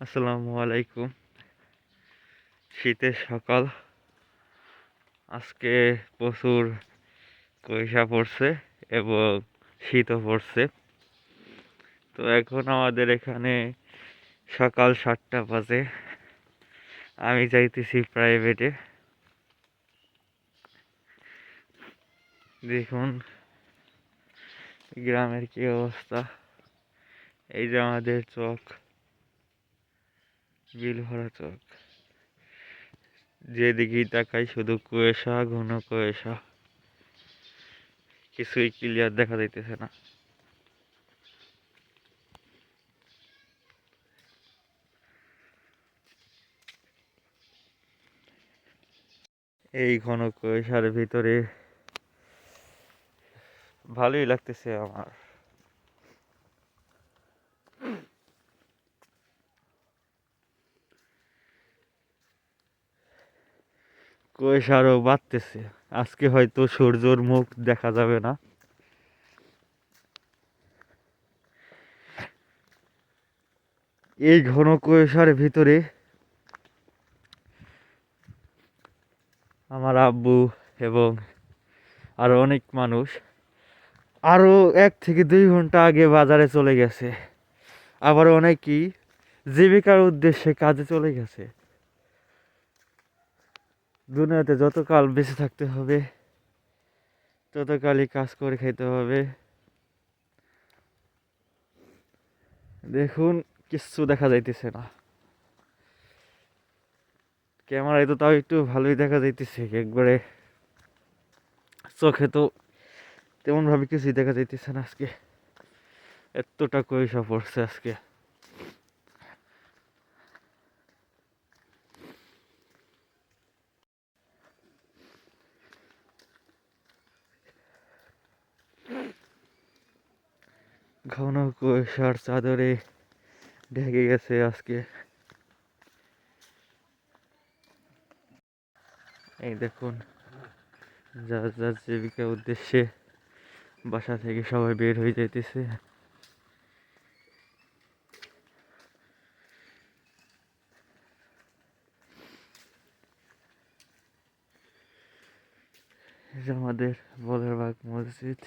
আসসালামু আলাইকুম। শীতের সকাল, আজকে প্রচুর কুয়াশা পড়ছে এবং শীতও পড়ছে। তো এখন আমাদের এখানে সকাল 7টা বাজে। আমি যাইতেছি প্রাইভেটে। দেখুন গ্রামের কি অবস্থা। এই যে আমাদের চক, বিলভরা চক। যেদিকেই তাকাই শুধু কুয়াশা, ঘন কুয়াশা, কিছুই ক্লিয়ার দেখা যাইতেছে না। এই ঘন কুয়াশার ভিতরে ভালোই লাগতেছে আমার। কুয়াশা আরো বাড়তেছে। আজকে হয়তো সূর্যর মুখ দেখা যাবে না। এই ঘন কুয়াশার ভিতরে আমার আব্বু এবং আরো অনেক মানুষ আরো 1 থেকে 2 ঘন্টা আগে বাজারে চলে গেছে। আবার অনেকেই জীবিকার উদ্দেশ্যে কাজে চলে গেছে। দুনিয়াতে যতকাল বেঁচে থাকতে হবে ততকালই কাজ করে খেতে হবে। দেখুন কিচ্ছু দেখা যাইতেছে না। ক্যামেরায় তো তাও একটু ভালোই দেখা যাইতেছে, একবারে চোখে তো তেমন ভাবে কিছুই দেখা যাইতেছে না। আজকে এতটা কুয়াশা পড়ছে আজকে। ঘন কুয়াশার চাদরে ঢেকে গেছে আজকে। এই দেখুন যার যার জীবিকার উদ্দেশ্যে বাসা থেকে সবাই বের হয়ে যাইতেছে। এই যে আমাদের বদরবাগ মসজিদ।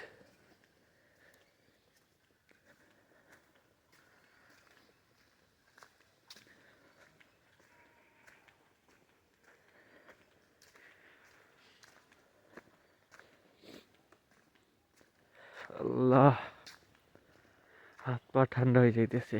আল্লাহ, হাত পা ঠান্ডা হয়ে যাইতেছে।